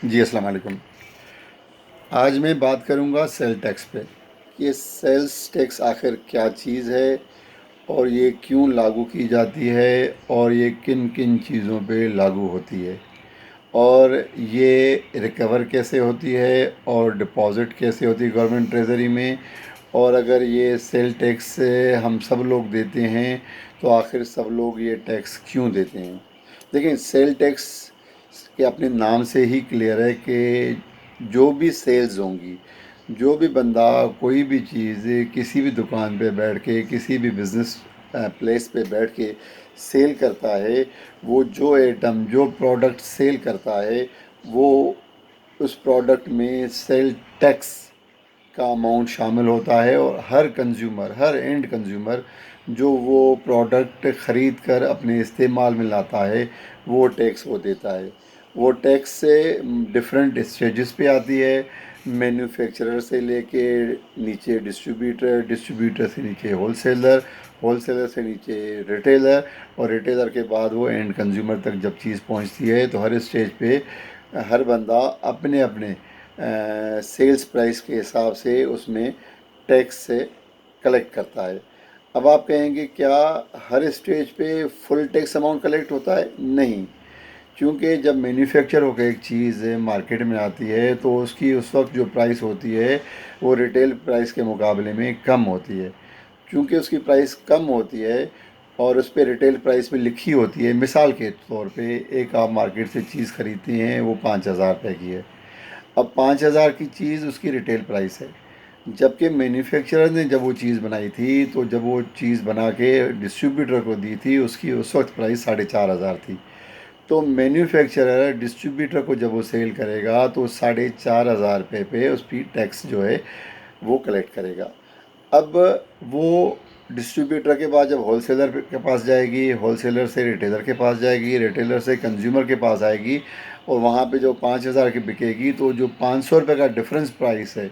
जी, अस्सलाम वालेकुम। आज मैं बात करूंगा सेल टैक्स पे कि ये सेल्स टैक्स आखिर क्या चीज़ है और ये क्यों लागू की जाती है और ये किन किन चीज़ों पे लागू होती है और ये रिकवर कैसे होती है और डिपॉज़िट कैसे होती है गवर्नमेंट ट्रेज़री में। और अगर ये सेल टैक्स हम सब लोग देते हैं तो आखिर सब लोग ये टैक्स क्यों देते हैं। देखिए, सेल टैक्स के अपने नाम से ही क्लियर है कि जो भी सेल्स होंगी, जो भी बंदा कोई भी चीज़ किसी भी दुकान पे बैठ के किसी भी बिज़नेस प्लेस पे बैठ के सेल करता है, वो जो आइटम जो प्रोडक्ट सेल करता है वो उस प्रोडक्ट में सेल टैक्स का अमाउंट शामिल होता है। और हर कंज्यूमर, हर एंड कंज्यूमर जो वो प्रोडक्ट ख़रीद कर अपने इस्तेमाल में लाता है वो टैक्स वो देता है। वो टैक्स से डिफरेंट स्टेजेस पे आती है, मैन्युफैक्चरर से लेके नीचे डिस्ट्रीब्यूटर, डिस्ट्रीब्यूटर से नीचे होलसेलर, होलसेलर से नीचे रिटेलर, और रिटेलर के बाद वो एंड कंज्यूमर तक जब चीज़ पहुंचती है तो हर स्टेज पे हर बंदा अपने अपने सेल्स प्राइस के हिसाब से उसमें टैक्स से कलेक्ट करता है। अब आप कहेंगे क्या हर स्टेज पे फुल टैक्स अमाउंट कलेक्ट होता है? नहीं, क्योंकि जब मैन्युफैक्चर होकर एक चीज़ मार्केट में आती है तो उसकी उस वक्त जो प्राइस होती है वो रिटेल प्राइस के मुकाबले में कम होती है। क्योंकि उसकी प्राइस कम होती है और उस पर रिटेल प्राइस में लिखी होती है, मिसाल के तौर पे एक आप मार्केट से चीज़ ख़रीदते हैं वो 5,000 रुपये की है। अब 5,000 की चीज़ उसकी रिटेल प्राइस है, जबकि मैन्युफैक्चरर ने जब वो चीज़ बनाई थी तो जब वो चीज़ बना के डिस्ट्रीब्यूटर को दी थी उसकी उस वक्त प्राइस 4,500 थी। तो मैन्युफैक्चरर डिस्ट्रीब्यूटर को जब वो सेल करेगा तो 4,500 रुपये पे उसकी टैक्स जो है वो कलेक्ट करेगा। अब वो डिस्ट्रीब्यूटर के बाद जब होलसेलर के पास जाएगी, होलसेलर से रिटेलर के पास जाएगी, रिटेलर से कंज्यूमर के पास आएगी, और वहाँ पे जो 5,000 की बिकेगी तो जो 500 रुपये का डिफरेंस प्राइस है,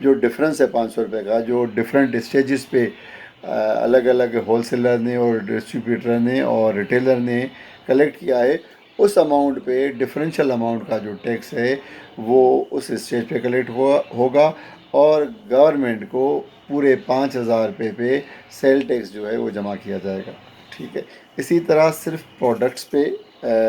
जो डिफरेंस है 500 रुपये का, जो डिफरेंट स्टेजेस पे अलग अलग होलसेलर ने और डिस्ट्रीब्यूटर ने और रिटेलर ने कलेक्ट किया है, उस अमाउंट पे डिफरेंशियल अमाउंट का जो टैक्स है वो उस स्टेज पे कलेक्ट होगा और गवर्नमेंट को पूरे 5,000 रुपये पे सेल टैक्स जो है वो जमा किया जाएगा। ठीक है। इसी तरह सिर्फ प्रोडक्ट्स पे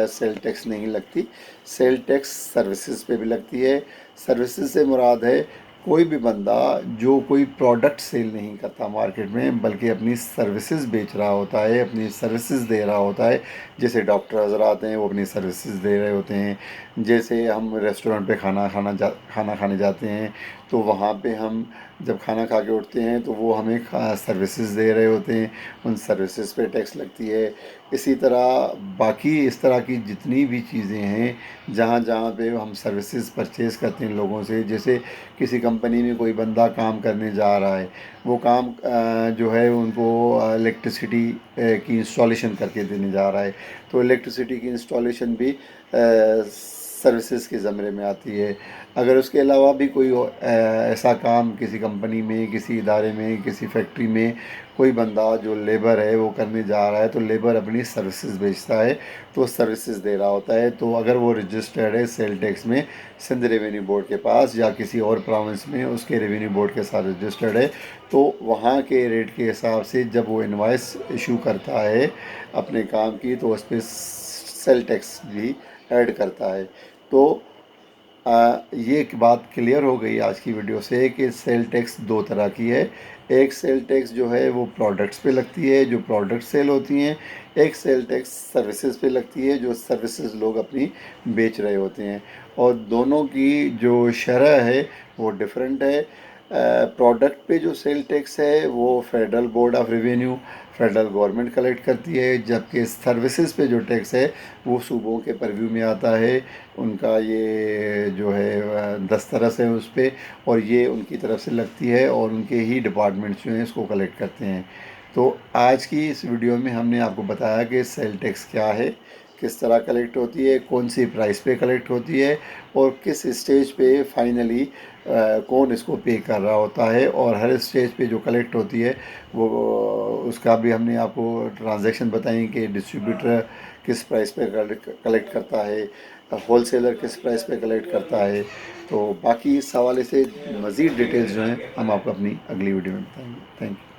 सेल टैक्स नहीं लगती, सेल टैक्स सर्विसेज पे भी लगती है। सर्विसेज से मुराद है कोई भी बंदा जो कोई प्रोडक्ट सेल नहीं करता मार्केट में बल्कि अपनी सर्विसेज बेच रहा होता है, अपनी सर्विसेज दे रहा होता है। जैसे डॉक्टर हजरात हैं वो अपनी सर्विसेज दे रहे होते हैं, जैसे हम रेस्टोरेंट पे खाना खाने जाते हैं तो वहाँ पे हम जब खाना खा के उठते हैं तो वो हमें सर्विसेज दे रहे होते हैं, उन सर्विसेज पे टैक्स लगती है। इसी तरह बाकी इस तरह की जितनी भी चीज़ें हैं जहाँ जहाँ पे हम सर्विसेज परचेज़ करते हैं लोगों से, जैसे किसी कंपनी में कोई बंदा काम करने जा रहा है, वो काम जो है उनको इलेक्ट्रिसिटी की इंस्टॉलेशन करके देने जा रहा है, तो इलेक्ट्रिसिटी की इंस्टॉलेशन भी सर्विसेज के ज़मरे में आती है। अगर उसके अलावा भी कोई ऐसा काम किसी कंपनी में, किसी इदारे में, किसी फैक्ट्री में कोई बंदा जो लेबर है वो करने जा रहा है तो लेबर अपनी सर्विसेज बेचता है तो सर्विसेज दे रहा होता है। तो अगर वो रजिस्टर्ड है सेल टैक्स में सिंध रेवेन्यू बोर्ड के पास या किसी और प्रोविंस में उसके रेवेन्यू बोर्ड के साथ रजिस्टर्ड है, तो वहाँ के रेट के हिसाब से जब वो इनवाइस इशू करता है अपने काम की तो उस पर सेल टैक्स भी ऐड करता है। तो ये एक बात क्लियर हो गई आज की वीडियो से कि सेल टैक्स दो तरह की है। एक सेल टैक्स जो है वो प्रोडक्ट्स पे लगती है जो प्रोडक्ट सेल होती हैं, एक सेल टैक्स सर्विसेज पे लगती है जो सर्विसेज लोग अपनी बेच रहे होते हैं, और दोनों की जो शरह है वो डिफरेंट है। प्रोडक्ट पे जो सेल टैक्स है वो federal board of revenue, federal government collect करती है, जबकि सर्विसेज पे जो टैक्स है वो सूबों के परव्यू में आता है। उनका ये जो है दस्तरस है उस पर, और ये उनकी तरफ से लगती है और उनके ही डिपार्टमेंट्स जो हैं इसको कलेक्ट करते हैं। तो आज की इस वीडियो में हमने आपको बताया कि सेल टैक्स क्या है, किस तरह कलेक्ट होती है, कौन सी प्राइस पे कलेक्ट होती है, और किस स्टेज पे फाइनली कौन इसको पे कर रहा होता है, और हर स्टेज पे जो कलेक्ट होती है वो उसका भी हमने आपको ट्रांजैक्शन बताई कि डिस्ट्रीब्यूटर किस प्राइस पे कलेक्ट करता है, होलसेलर किस प्राइस पे कलेक्ट करता है। तो बाकी इस हवाले से मज़ीद डिटेल्स जो हैं हम आपको अपनी अगली वीडियो में बताएंगे। Thank you.